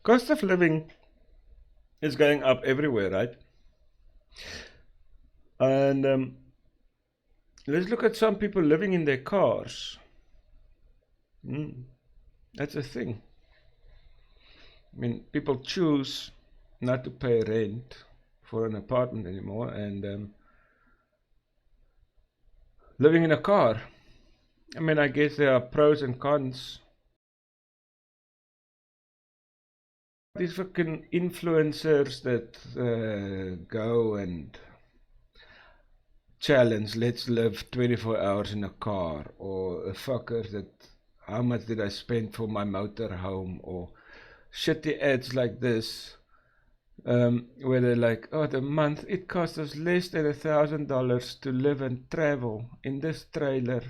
Cost of living is going up everywhere, right? And let's look at some people living in their cars. That's a thing. I mean, people choose not to pay rent for an apartment anymore and living in a car. I mean, I guess there are pros and cons. These fucking influencers that go and challenge, let's live 24 hours in a car, or a fucker that, how much did I spend for my motorhome, or shitty ads like this, where they're like, oh, the month it costs us less than $1,000 to live and travel in this trailer.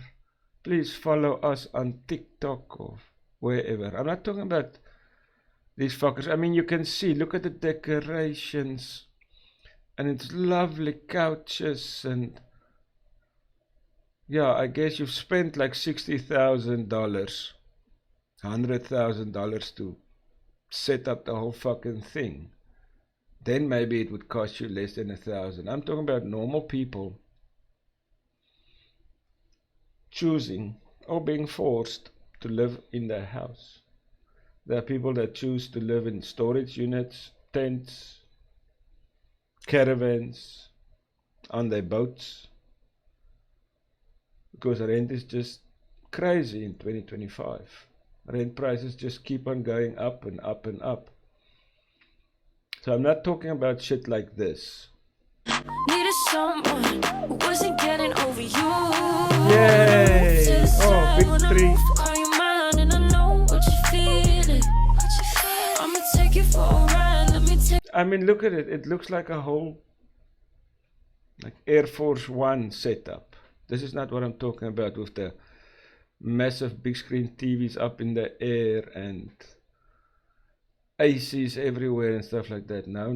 Please follow us on TikTok or wherever. I'm not talking about these fuckers. I mean, you can see, look at the decorations, and it's lovely couches, and yeah, I guess you've spent like $60,000, $100,000 to set up the whole fucking thing. Then maybe it would cost you less than $1,000. I'm talking about normal people choosing or being forced to live in their house. There are people that choose to live in storage units, tents, caravans, on their boats, because rent is just crazy in 2025. Rent prices just keep on going up and up and up. So I'm not talking about shit like this. Needed someone who wasn't getting over you. Yay! Oh, victory! I mean, look at it. It looks like a whole, like Air Force One setup. This is not what I'm talking about with the massive big screen TVs up in the air and ACs everywhere and stuff like that. No.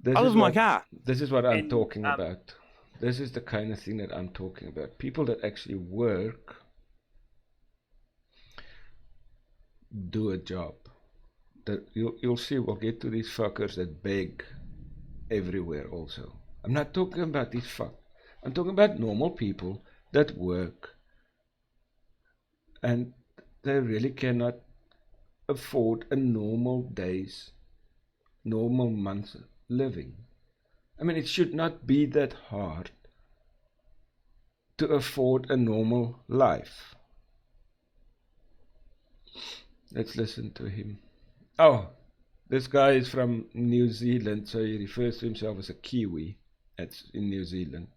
I love my car. This is what I'm talking about. This is the kind of thing that I'm talking about. People that actually work, do a job. That you'll see, we'll get to these fuckers that beg everywhere also. I'm not talking about these I'm talking about normal people that work and they really cannot afford a normal month's living. I mean, it should not be that hard to afford a normal life. Let's listen to him. Oh, this guy is from New Zealand, so he refers to himself as a Kiwi. That's in New Zealand.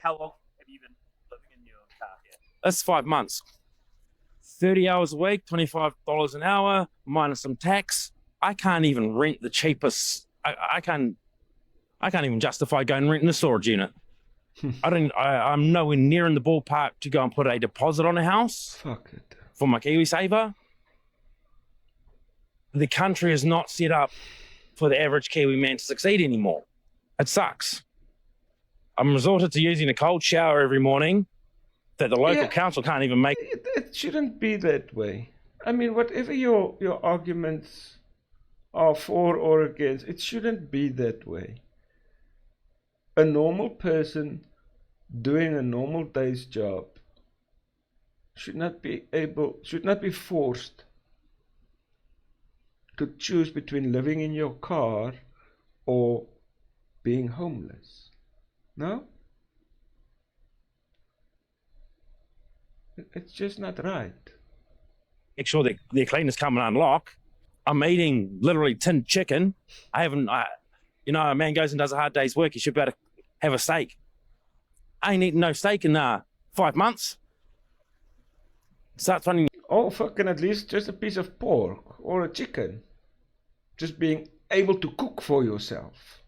How long have you been living in your car here? That's 5 months. 30 hours a week, $25 an hour, minus some tax. I can't even rent the cheapest. I can't even justify going and renting a storage unit. I'm nowhere near in the ballpark to go and put a deposit on a house. Fuck it. For my KiwiSaver. The country is not set up for the average Kiwi man to succeed anymore. It sucks. I'm resorted to using a cold shower every morning that the local council can't even make. It shouldn't be that way. I mean, whatever your arguments are for or against, it shouldn't be that way. A normal person doing a normal day's job should not be forced to choose between living in your car or being homeless. No? It's just not right. Make sure their cleaners come and unlock. I'm eating literally tinned chicken. A man goes and does a hard day's work, he should be able to have a steak. I ain't eaten no steak in 5 months. Start running. Oh, fucking at least just a piece of pork or a chicken. Just being able to cook for yourself.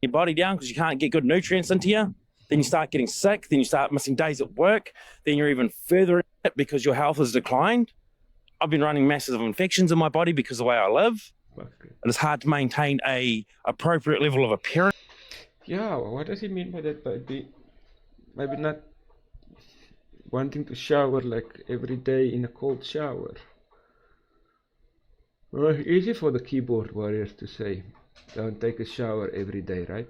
Your body down because you can't get good nutrients into you. Then you start getting sick. Then you start missing days at work. Then you're even further in it because your health has declined. I've been running massive infections in my body because of the way I live. And it's hard to maintain a appropriate level of appearance. Yeah, what does he mean by that, baby? maybe not wanting to shower like every day in a cold shower. Well, easy for the keyboard warriors to say, don't take a shower every day, right?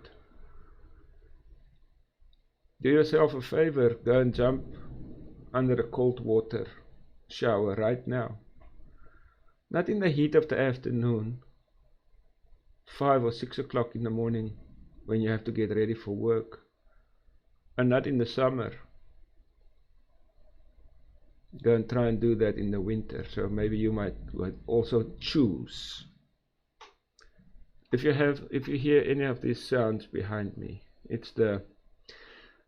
Do yourself a favor, go and jump under a cold water shower right now. Not in the heat of the afternoon, 5 or 6 o'clock in the morning when you have to get ready for work, and not in the summer. Go and try and do that in the winter. So maybe you might also choose. If you hear any of these sounds behind me, it's the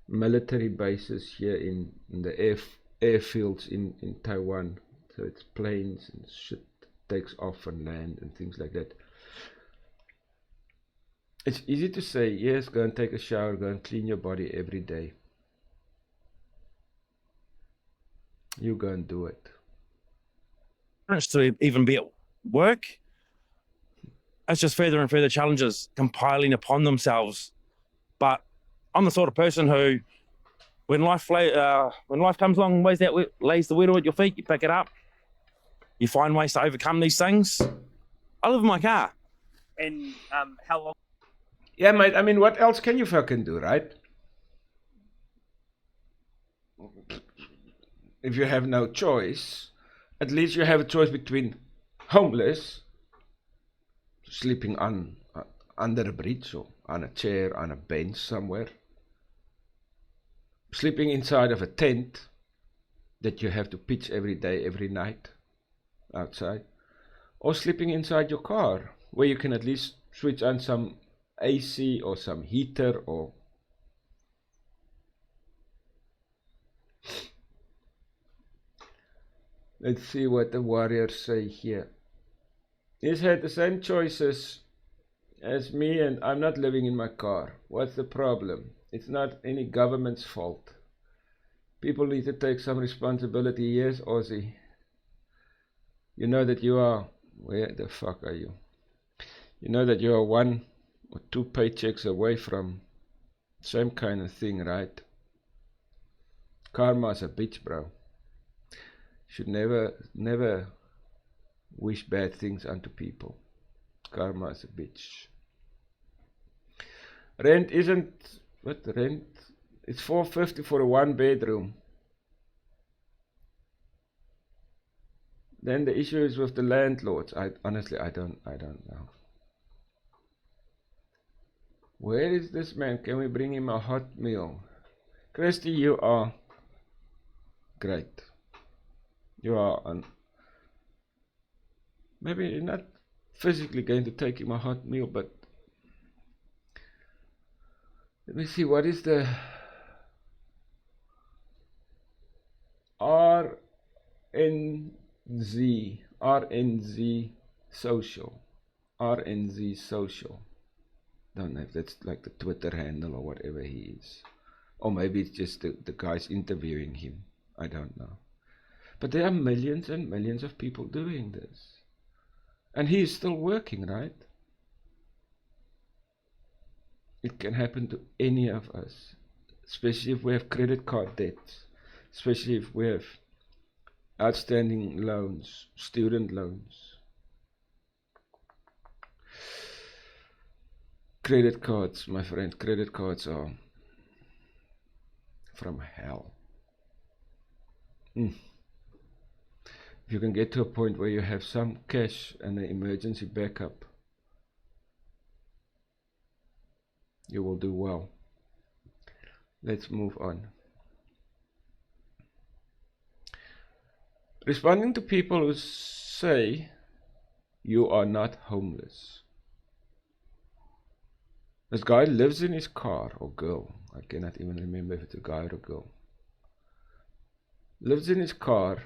military bases here in the airfields in Taiwan. So it's planes and shit takes off and land and things like that. It's easy to say, yes, go and take a shower, go and clean your body every day. You go and do it. To even be at work, it's just further and further challenges compiling upon themselves. But I'm the sort of person who, when life comes along and lays the wheel at your feet, you pick it up, you find ways to overcome these things. I live in my car. And how long? Yeah, mate, I mean, what else can you fucking do, right? If you have no choice, at least you have a choice between homeless, sleeping under a bridge or on a chair, on a bench somewhere, sleeping inside of a tent that you have to pitch every day, every night outside, or sleeping inside your car where you can at least switch on some AC or some heater or let's see what the warriors say here. He's had the same choices as me and I'm not living in my car. What's the problem? It's not any government's fault. People need to take some responsibility. Yes, Aussie. You know that you are... Where the fuck are you? You know that you are 1 or 2 paychecks away from same kind of thing, right? Karma's a bitch, bro. Should never wish bad things unto people. Karma is a bitch. Rent isn't... What rent? It's $450 for a 1-bedroom. Then the issue is with the landlords. Honestly, I don't know. Where is this man? Can we bring him a hot meal? Christy, you are great. You are maybe you're not physically going to take him a hot meal, but let me see, what is the RNZ social. RNZ social. Don't know if that's like the Twitter handle or whatever he is. Or maybe it's just the guys interviewing him. I don't know. But there are millions and millions of people doing this. And he is still working, right? It can happen to any of us. Especially if we have credit card debts. Especially if we have outstanding loans, student loans. Credit cards, my friend, credit cards are from hell. If you can get to a point where you have some cash and an emergency backup, you will do well. Let's move on. Responding to people who say you are not homeless. This guy lives in his car, or girl, I cannot even remember if it's a guy or a girl. Lives in his car.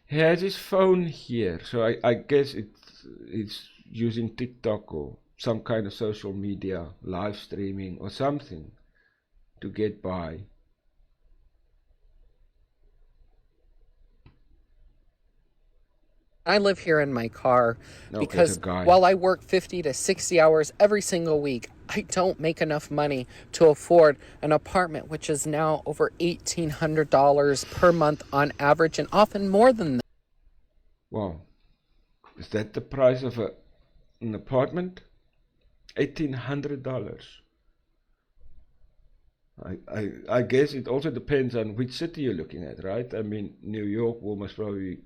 He has his phone here, so I guess it's using TikTok or some kind of social media, live streaming or something to get by. I live here in my car No, because it's a guy. while I work 50 to 60 hours every single week, I don't make enough money to afford an apartment, which is now over $1,800 per month on average, and often more than that. Wow. Is that the price of an apartment? $1,800. I guess it also depends on which city you're looking at, right? I mean, New York will most probably be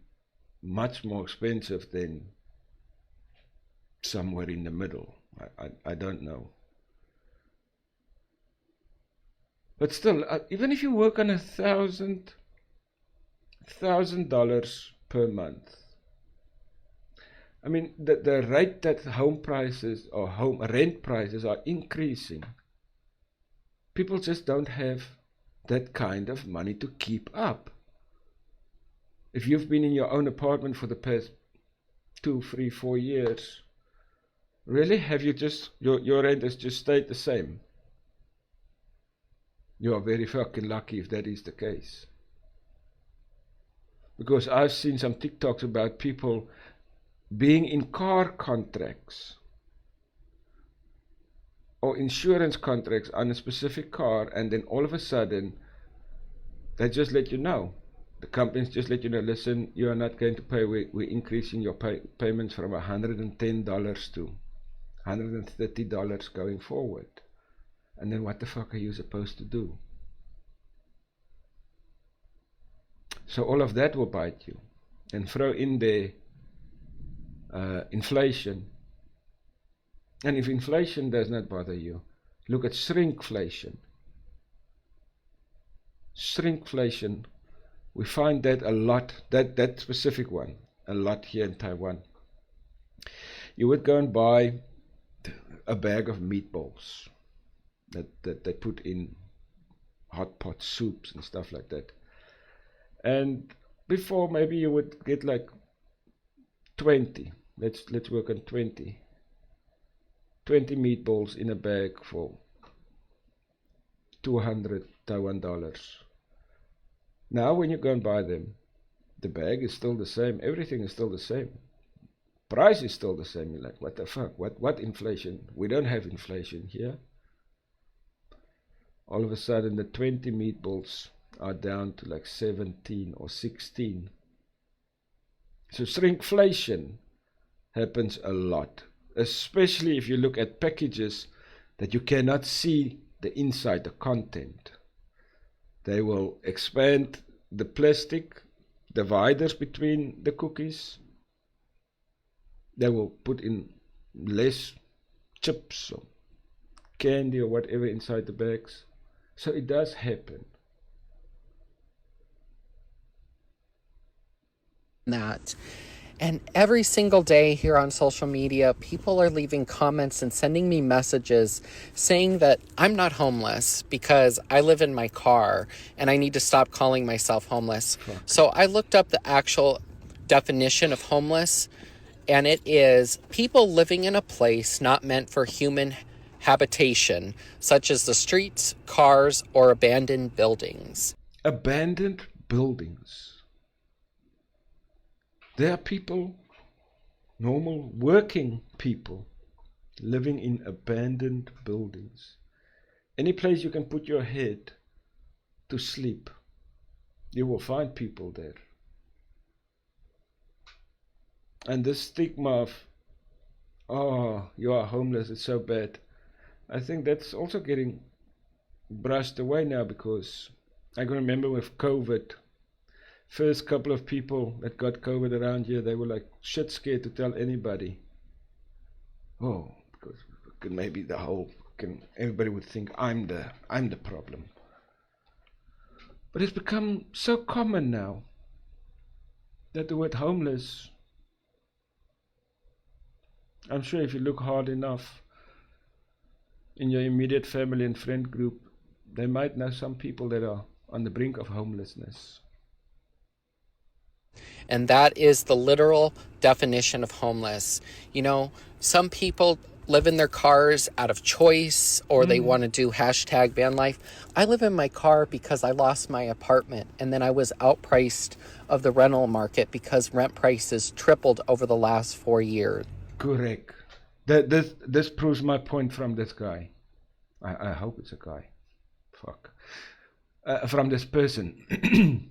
much more expensive than somewhere in the middle. I don't know. But still, even if you work on $1,000 per month, I mean, the rate that home prices or home rent prices are increasing, people just don't have that kind of money to keep up. If you've been in your own apartment for the past 2, 3, 4 years, really, have you just, your rent has just stayed the same? You are very fucking lucky if that is the case. Because I've seen some TikToks about people being in car contracts or insurance contracts on a specific car, and then all of a sudden they just let you know. The companies just let you know, listen, you are not going to pay, we're increasing your payments from $110 to $130 going forward. And then what the fuck are you supposed to do? So all of that will bite you. And throw in there inflation. And if inflation does not bother you, look at shrinkflation. Shrinkflation, we find that a lot, that specific one, a lot here in Taiwan. You would go and buy a bag of meatballs that they put in hot pot soups and stuff like that. And before, maybe you would get like 20. Let's work on 20 meatballs in a bag for 200 Taiwan dollars. Now when you go and buy them, the bag is still the same, everything is still the same, price is still the same. You're like, what the fuck, what inflation? We don't have inflation here. All of a sudden the 20 meatballs are down to like 17 or 16. So shrinkflation happens a lot, especially if you look at packages that you cannot see the inside, the content. They will expand the plastic dividers between the cookies. They will put in less chips or candy or whatever inside the bags. So it does happen. That. And every single day here on social media, people are leaving comments and sending me messages saying that I'm not homeless because I live in my car and I need to stop calling myself homeless. Fuck. So I looked up the actual definition of homeless, and it is people living in a place not meant for human habitation, such as the streets, cars, or abandoned buildings. Abandoned buildings. There are people, normal working people, living in abandoned buildings. Any place you can put your head to sleep, you will find people there. And this stigma of, oh, you are homeless, it's so bad, I think that's also getting brushed away now, because I can remember with COVID, first couple of people that got COVID around here, they were like shit scared to tell anybody. Oh, because maybe everybody would think I'm the problem. But it's become so common now that the word homeless, I'm sure if you look hard enough in your immediate family and friend group, they might know some people that are on the brink of homelessness. And that is the literal definition of homeless. You know, some people live in their cars out of choice, or they want to do hashtag van life. I live in my car because I lost my apartment, and then I was outpriced of the rental market because rent prices tripled over the last 4 years. Correct. This proves my point from this guy. I hope it's a guy. Fuck. From this person.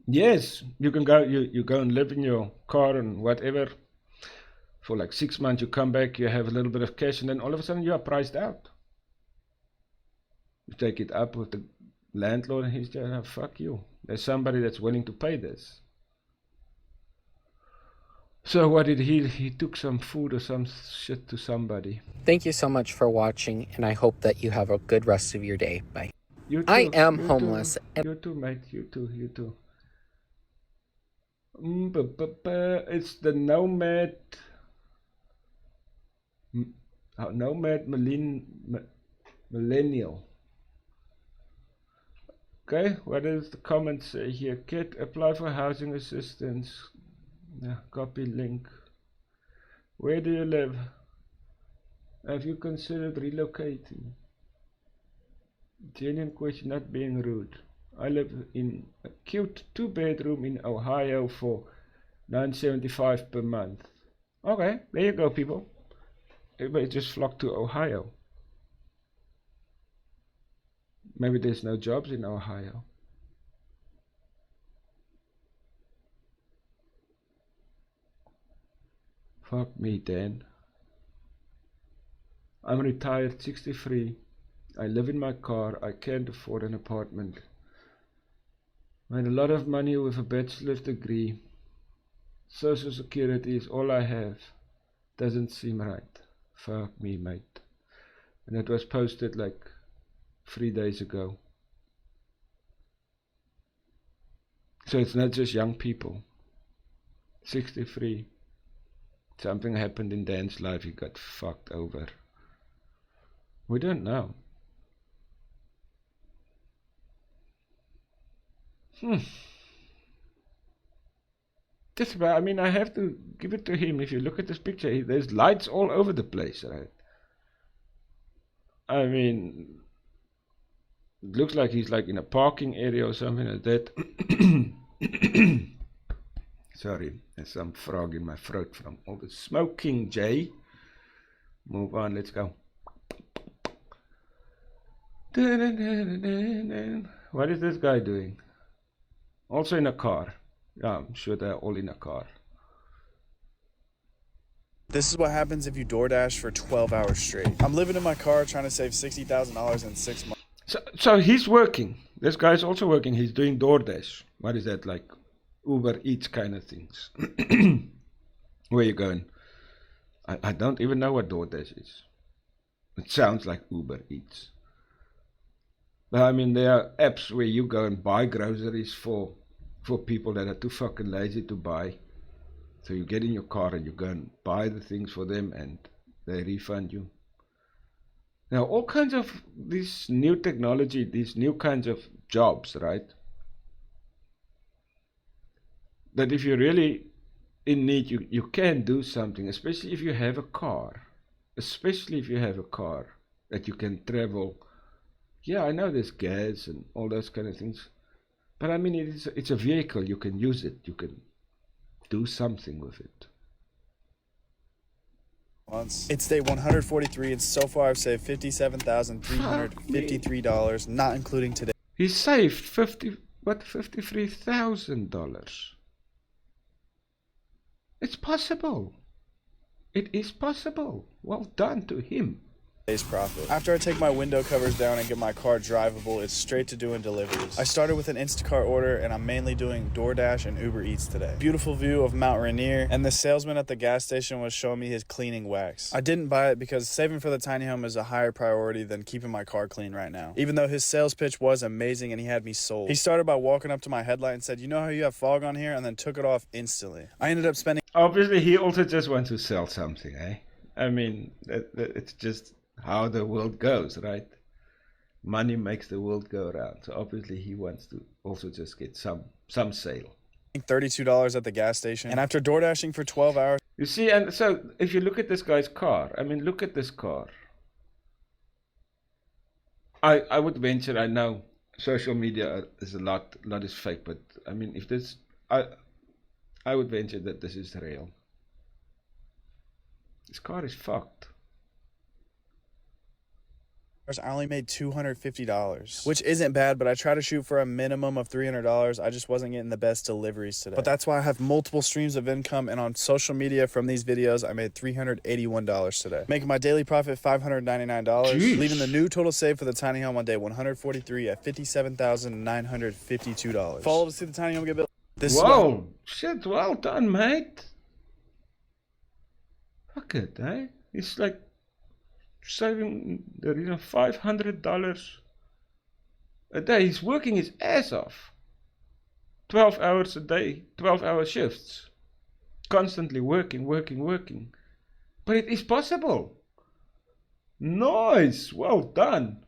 Yes, you can go. You go and live in your car and whatever. For like 6 months, you come back. You have a little bit of cash, and then all of a sudden you are priced out. You take it up with the landlord, and he's just, oh, fuck you. There's somebody that's willing to pay this. So what did he? He took some food or some shit to somebody. Thank you so much for watching, and I hope that you have a good rest of your day. Bye. You too, I am you homeless. Too, you too, mate. You too. It's the nomad. Nomad millennial. Okay, what does the comments say here? Kid, apply for housing assistance. Copy link. Where do you live? Have you considered relocating? Genuine question, not being rude. I live in a cute 2-bedroom in Ohio for $9.75 per month. Okay, there you go, people. Everybody just flocked to Ohio. Maybe there's no jobs in Ohio. Fuck me, Dan. I'm retired, 63. I live in my car. I can't afford an apartment. Made a lot of money with a bachelor's degree. Social Security is all I have. Doesn't seem right. Fuck me, mate. And it was posted like 3 days ago. So it's not just young people. 63. Something happened in Dan's life. He got fucked over. We don't know. Just about, I mean, I have to give it to him. If you look at this picture, there's lights all over the place, right? I mean, it looks like he's like in a parking area or something like that. Sorry, there's some frog in my throat from all the smoking, Jay. Move on, let's go. What is this guy doing? Also in a car. Yeah, I'm sure they're all in a car. This is what happens if you DoorDash for 12 hours straight. I'm living in my car trying to save $60,000 in 6 months. So he's working. This guy's also working. He's doing DoorDash. What is that, like Uber Eats kind of things? Where are you going? I don't even know what DoorDash is. It sounds like Uber Eats. But I mean, there are apps where you go and buy groceries for people that are too fucking lazy to buy. So you get in your car and you go and buy the things for them and they refund you. Now, all kinds of this new technology, these new kinds of jobs, right? That if you're really in need, you can do something, especially if you have a car. Especially if you have a car that you can travel. Yeah, I know there's gas and all those kind of things. But I mean, it's a vehicle. You can use it. You can do something with it. It's day 143, and so far I've saved $57,353, not including today. He saved $53,000. It's possible. It is possible. Well done to him. Day's profit. After I take my window covers down and get my car drivable, it's straight to doing deliveries. I started with an Instacart order, and I'm mainly doing DoorDash and Uber Eats today. Beautiful view of Mount Rainier, and the salesman at the gas station was showing me his cleaning wax. I didn't buy it because saving for the tiny home is a higher priority than keeping my car clean right now. Even though his sales pitch was amazing and he had me sold. He started by walking up to my headlight and said, "You know how you have fog on here?" and then took it off instantly. I ended up spending... Obviously, he also just wants to sell something, eh? I mean, it's just how the world goes, right? Money makes the world go around. So obviously he wants to also just get some sale. $32 at the gas station, and after DoorDashing for 12 hours... You see, and so if you look at this guy's car, I mean, look at this car. I would venture, I know social media is a lot is fake, but I mean, if this, I would venture that this is real. This car is fucked. I only made $250, which isn't bad, but I try to shoot for a minimum of $300. I just wasn't getting the best deliveries today. But that's why I have multiple streams of income, and on social media from these videos, I made $381 today. Making my daily profit $599, Jeez. leaving the new total save for the tiny home on day 143 at $57,952. Follow to see the tiny home get built. This Whoa, shit, well done, mate. Fuck it, eh? It's like saving the reason $500 a day. He's working his ass off. 12 hours a day, 12-hour shifts. Constantly working. But it is possible. Nice, well done.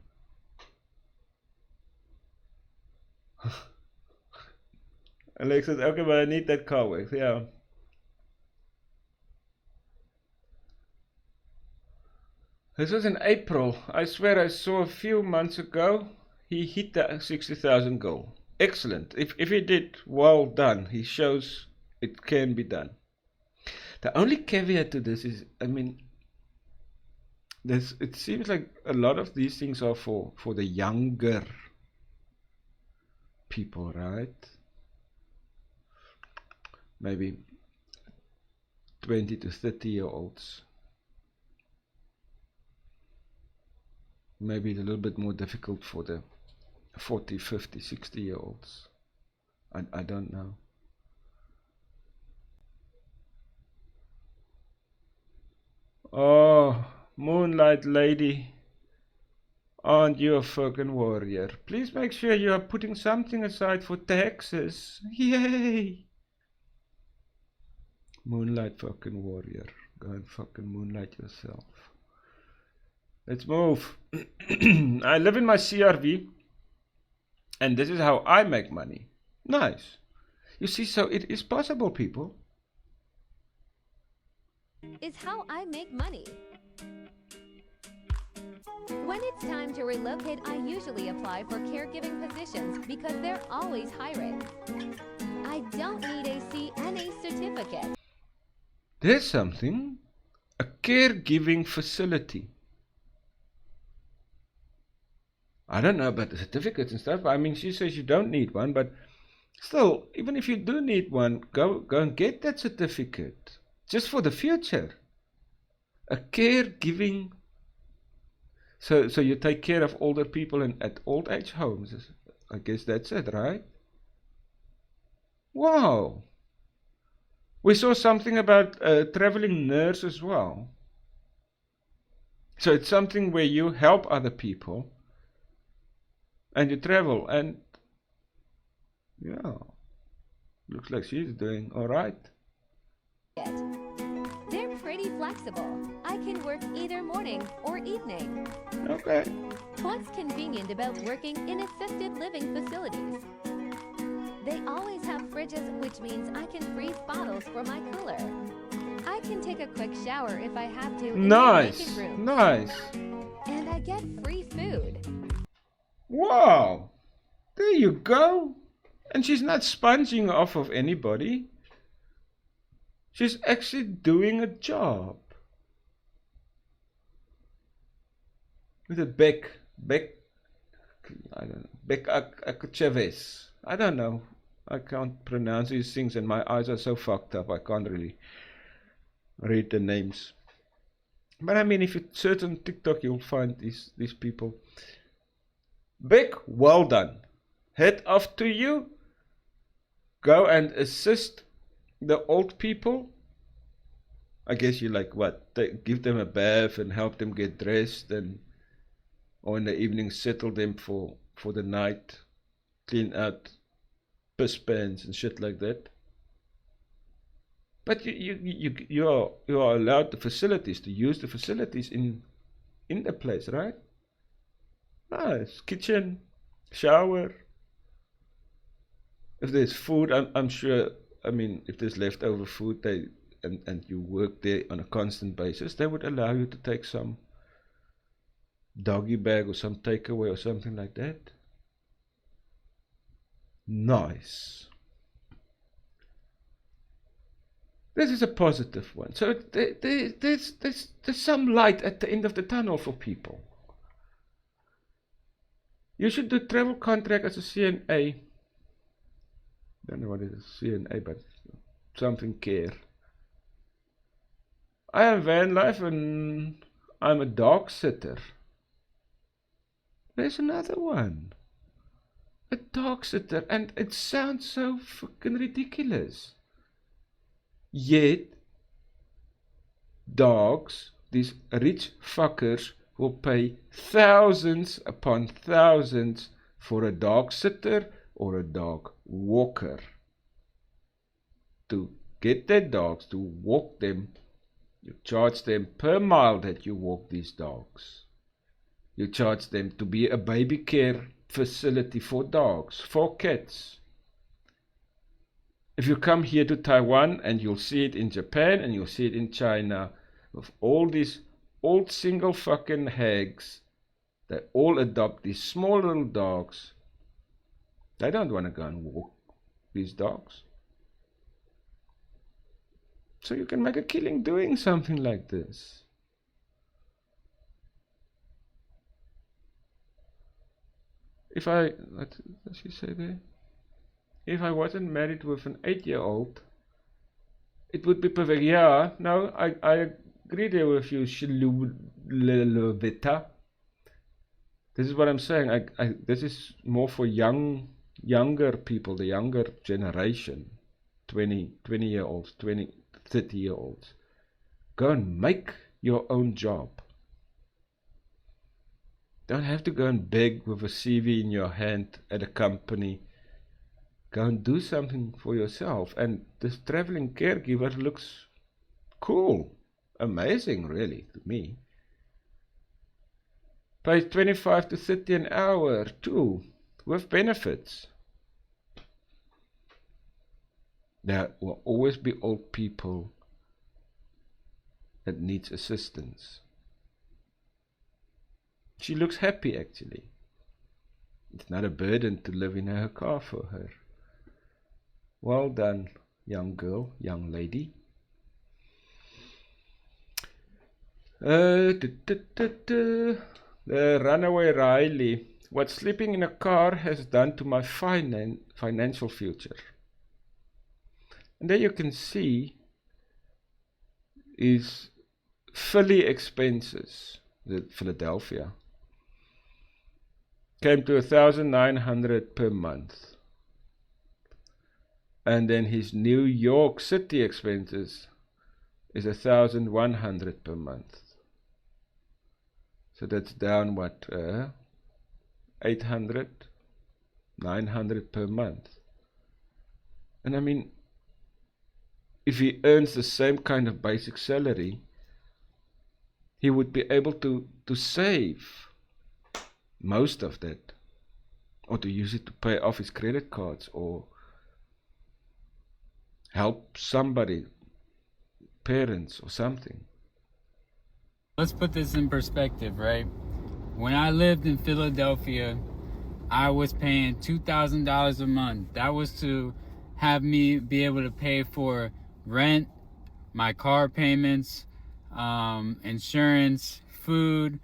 Alex says, okay, but I need that car with, yeah. This was in April. I swear I saw a few months ago. He hit the 60,000 goal. Excellent. If he did, well done. He shows it can be done. The only caveat to this is, I mean, it seems like a lot of these things are for the younger people, right? Maybe 20 to 30-year-olds. Maybe it's a little bit more difficult for the 40, 50, 60-year-olds. I don't know. Oh, Moonlight Lady, aren't you a fucking warrior? Please make sure you are putting something aside for taxes. Yay! Moonlight fucking warrior. Go and fucking moonlight yourself. Let's move. I live in my CRV, and this is how I make money. Nice. You see, so it is possible, people. Is how I make money. When it's time to relocate, I usually apply for caregiving positions because they're always hiring. I don't need a CNA certificate. There's something. A caregiving facility. I don't know about the certificates and stuff. I mean, she says you don't need one, but still, even if you do need one, go and get that certificate. Just for the future. A caregiving. So you take care of older people at old age homes. I guess that's it, right? Wow. We saw something about a traveling nurse as well. So it's something where you help other people. And you travel, and yeah, looks like she's doing all right. They're pretty flexible. I can work either morning or evening. Okay. What's convenient about working in assisted living facilities? They always have fridges, which means I can freeze bottles for my cooler. I can take a quick shower if I have to in the Nice, naked room. nice. And I get free food. Wow, there you go. And she's not sponging off of anybody. She's actually doing a job. With a Beck, I don't know, Beck Chavez. I don't know. I can't pronounce these things and my eyes are so fucked up. I can't really read the names. But I mean, if you search on TikTok, you'll find these people. Beck, well done. Head off to you. Go and assist the old people. I guess you like what? Give them a bath and help them get dressed, and or in the evening settle them for the night. Clean out piss pans and shit like that. But you are allowed the facilities to use the facilities in the place, right? Nice. Kitchen, shower. If there's food, I'm sure, I mean, if there's leftover food, and you work there on a constant basis, they would allow you to take some doggy bag or some takeaway or something like that. Nice. This is a positive one. So there's some light at the end of the tunnel for people. You should do travel contract as a CNA. Don't know what it is, CNA, but something care. I have van life and I'm a dog sitter. There's another one. A dog sitter, and it sounds so fucking ridiculous. Yet, dogs, these rich fuckers, will pay thousands upon thousands for a dog sitter or a dog walker. To get their dogs, to walk them, you charge them per mile that you walk these dogs. You charge them to be a baby care facility for dogs, for cats. If you come here to Taiwan, and you'll see it in Japan and you'll see it in China, with all these old single fucking hags, they all adopt these small little dogs. They don't want to go and walk these dogs. So you can make a killing doing something like this. What does she say there? If I wasn't married with an 8-year-old, it would be perfect. Yeah, no, I agree there with you, Shilulovita. This is what I'm saying. This is more for younger people, the younger generation, 20-year-olds, 30-year-olds. Go and make your own job. Don't have to go and beg with a CV in your hand at a company. Go and do something for yourself. And this traveling caregiver looks cool. Amazing, really, to me. Pays 25 to 30 an hour, too, with benefits. There will always be old people that needs assistance. She looks happy, actually. It's not a burden to live in her car for her. Well done, young girl, young lady. The runaway Riley. What sleeping in a car has done to my financial future. And there you can see is Philly expenses, Philadelphia. Came to $1,900 per month. And then his New York City expenses is $1,100 per month. So that's down what, 800, 900 per month. And I mean, if he earns the same kind of basic salary, he would be able to save most of that, or to use it to pay off his credit cards, or help somebody, parents or something. Let's put this in perspective, right? When I lived in Philadelphia, I was paying $2,000 a month. That was to have me be able to pay for rent, my car payments, insurance, food,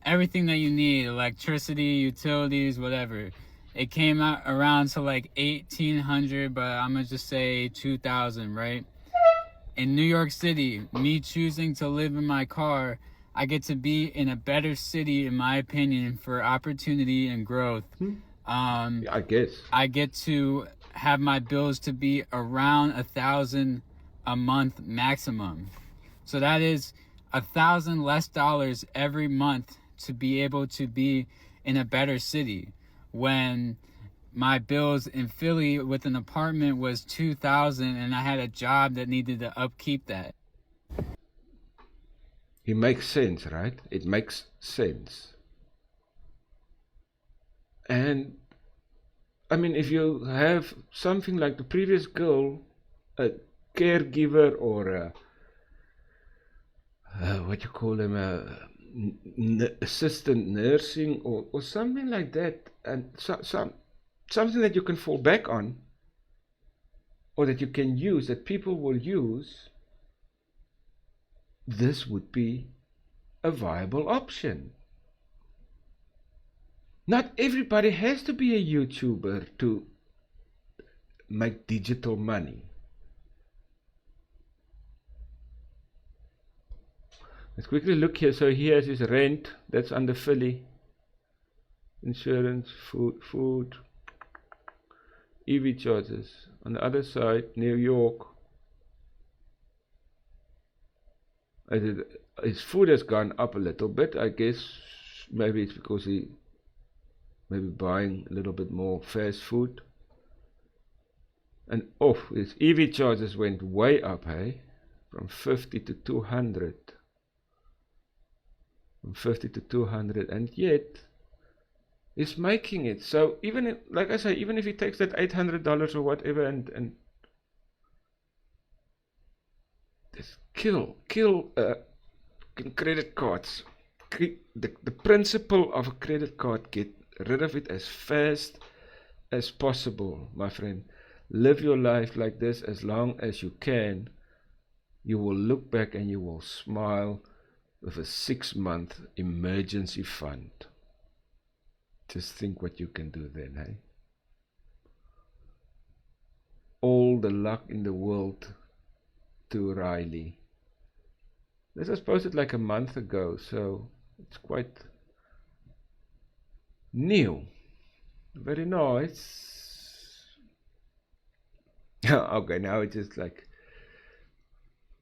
everything that you need, electricity, utilities, whatever. It came out around to like $1,800, but I'm gonna just say $2,000, right? In New York City, me choosing to live in my car, I get to be in a better city, in my opinion, for opportunity and growth. I guess. I get to have my bills to be around $1,000 a month maximum. So that is $1,000 less every month to be able to be in a better city. When my bills in Philly with an apartment was $2,000 and I had a job that needed to upkeep that. It makes sense, right? It makes sense. And I mean, if you have something like the previous girl, a caregiver or what you call them, assistant nursing or something like that, and something that you can fall back on, or that you can use, that people will use, this would be a viable option. Not everybody has to be a YouTuber to make digital money. Let's quickly look here. So here's his rent, that's under Philly. Insurance, food, EV charges. On the other side, New York. His food has gone up a little bit. I guess maybe it's because he maybe buying a little bit more fast food. And his EV charges went way up, hey? From 50 to 200. From 50 to 200, and yet is making it. So even if, like I say, even if he takes that $800 or whatever and just kill credit cards. The principle of a credit card, get rid of it as fast as possible, my friend. Live your life like this as long as you can. You will look back and you will smile with a 6-month emergency fund. Just think what you can do then, hey? All the luck in the world to Riley. This was posted like a month ago, so it's quite new. Very nice. Okay, now it's just like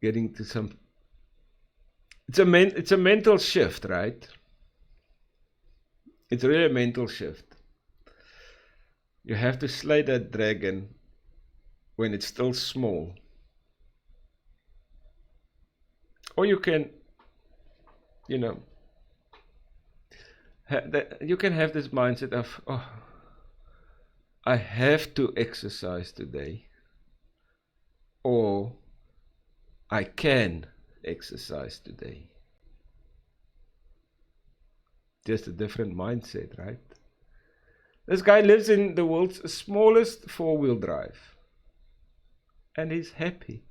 getting to some. It's a mental shift, right? It's really a mental shift. You have to slay that dragon when it's still small. Or you can, you know, you can have this mindset of, oh, I have to exercise today. Or I can exercise today. Just a different mindset, right? This guy lives in the world's smallest 4-wheel drive. And he's happy.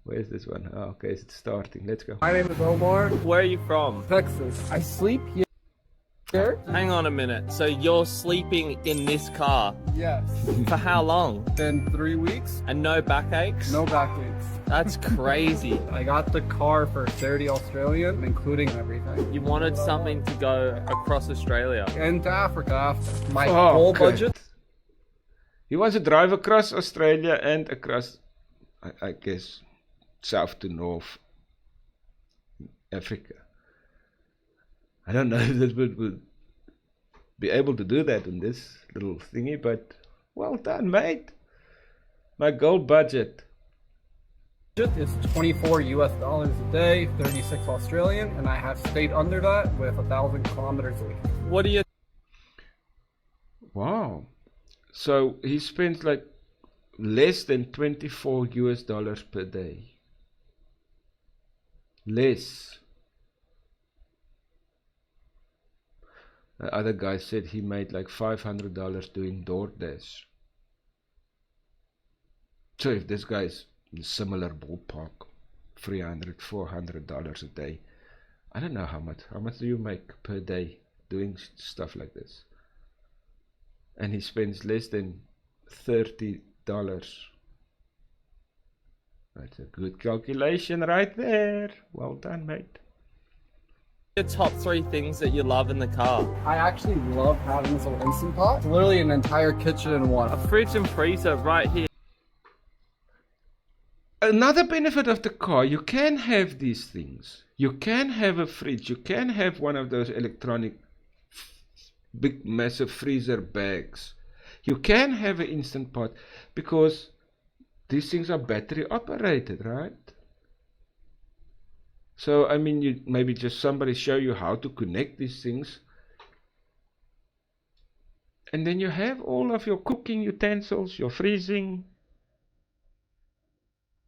Where's this one? Oh, okay, it's starting. Let's go. My name is Omar. Where are you from? Texas. I sleep here. Hang on a minute. So you're sleeping in this car Yes. for how long? Been 3 weeks. And no backaches? No backaches. That's crazy. I got the car for 30 Australian, including everything. You wanted something to go across Australia. And to Africa after. My Oh, whole okay. budget. He wants to drive across Australia and across, I guess, south to north Africa. I don't know if this would be able to do that in this little thingy, but well done, mate. My goal budget. Is 24 US dollars a day, 36 Australian, and I have stayed under that with 1,000 kilometers a week. What do you Wow. So he spends like less than 24 US dollars per day. Less. The other guy said he made like $500 doing DoorDash. So if this guy's in similar ballpark, $300, $400 a day, I don't know how much do you make per day doing stuff like this? And he spends less than $30. That's a good calculation right there. Well done, mate. your top 3 things that you love in the car? I actually love having this little Instant Pot. It's literally an entire kitchen in one. A fridge and freezer right here. Another benefit of the car, you can have these things. You can have a fridge. You can have one of those electronic big massive freezer bags. You can have an Instant Pot because these things are battery operated, right? So I mean, you maybe just somebody show you how to connect these things, and then you have all of your cooking utensils, your freezing.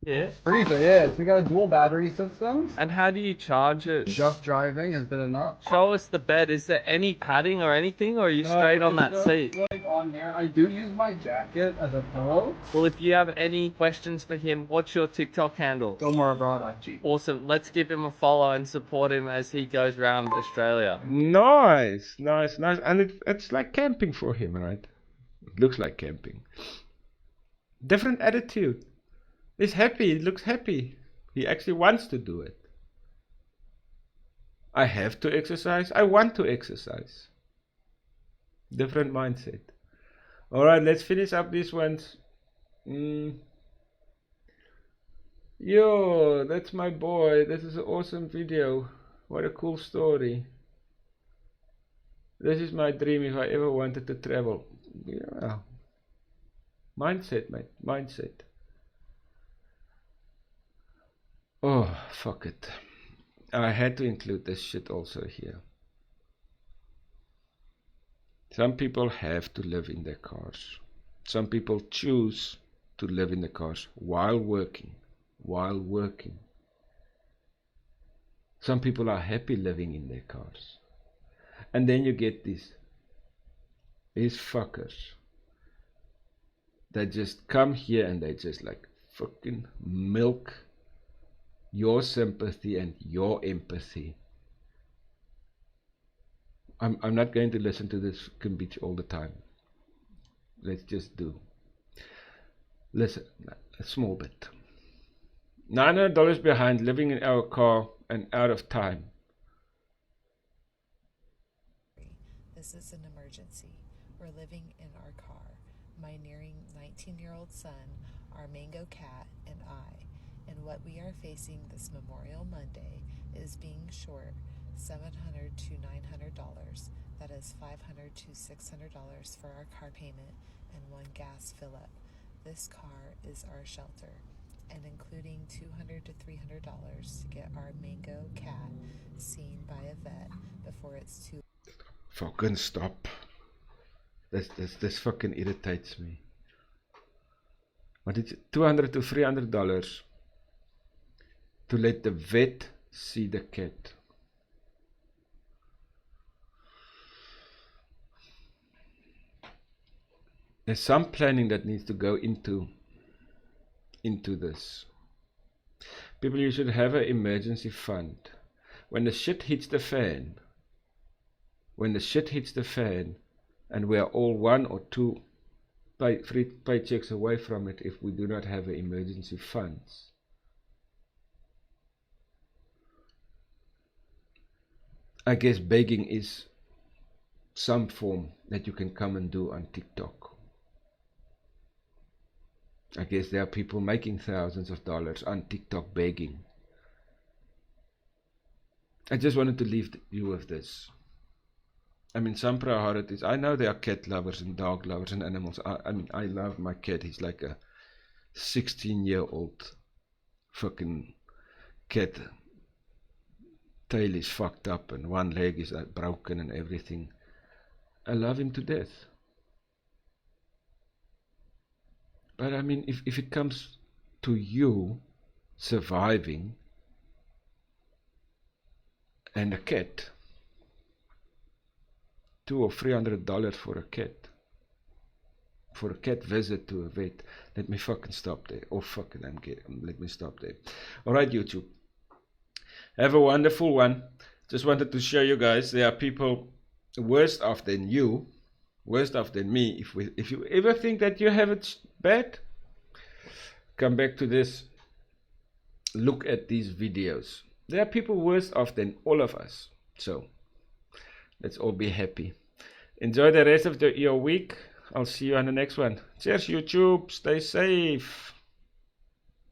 Yeah. Freezer, yeah. So we got a dual battery system. And how do you charge it? Just driving has been enough. Show us the bed. Is there any padding or anything, or are you straight on that seat? Like on there. I do use my jacket as a pillow. Well, if you have any questions for him, what's your TikTok handle? Go more abroad, IG. Awesome. Let's give him a follow and support him as he goes around Australia. Nice. And it's like camping for him, right? It looks like camping. Different attitude. He's happy. He looks happy. He actually wants to do it. I have to exercise. I want to exercise. Different mindset. Alright, let's finish up these ones. Yo, that's my boy. This is an awesome video. What a cool story. This is my dream if I ever wanted to travel. Yeah. Mindset, mate. Mindset. Oh, fuck it. I had to include this shit also here. Some people have to live in their cars. Some people choose to live in the cars while working. Some people are happy living in their cars. And then you get these fuckers that just come here and they just like fucking milk your sympathy and your empathy. I'm not going to listen to this bitch all the time. Let's just do. Listen, a small bit. $900 behind, living in our car and out of time. This is an emergency. We're living in our car. My nearing 19-year-old son, our mango cat, and I. And what we are facing this Memorial Monday is being short $700 to $900. That is $500 to $600 for our car payment and one gas fill up. This car is our shelter, and including $200 to $300 to get our mango cat seen by a vet before it's too. Fucking stop. This fucking irritates me. What is it? $200 to $300 to let the vet see the cat. There's some planning that needs to go into this. People, you should have an emergency fund. When the shit hits the fan, and we are all 1 or 2 3 paychecks away from it if we do not have an emergency funds. I guess begging is some form that you can come and do on TikTok. I guess there are people making thousands of dollars on TikTok begging. I just wanted to leave you with this. I mean, some priorities. I know there are cat lovers and dog lovers and animals. I mean, I love my cat. He's like a 16-year-old fucking cat. Tail is fucked up and one leg is broken and everything. I love him to death. But I mean, if it comes to you surviving and a cat, $200 or $300 for a cat visit to a vet, let me fucking stop there. Oh fucking let me stop there. Alright, YouTube, have a wonderful one. Just wanted to show you guys there are people worse off than you, worse off than me. If you ever think that you have it bad, come back to this, look at these videos. There are people worse off than all of us, so let's all be happy. Enjoy the rest of your week. I'll see you on the next one. Cheers, YouTube. Stay safe.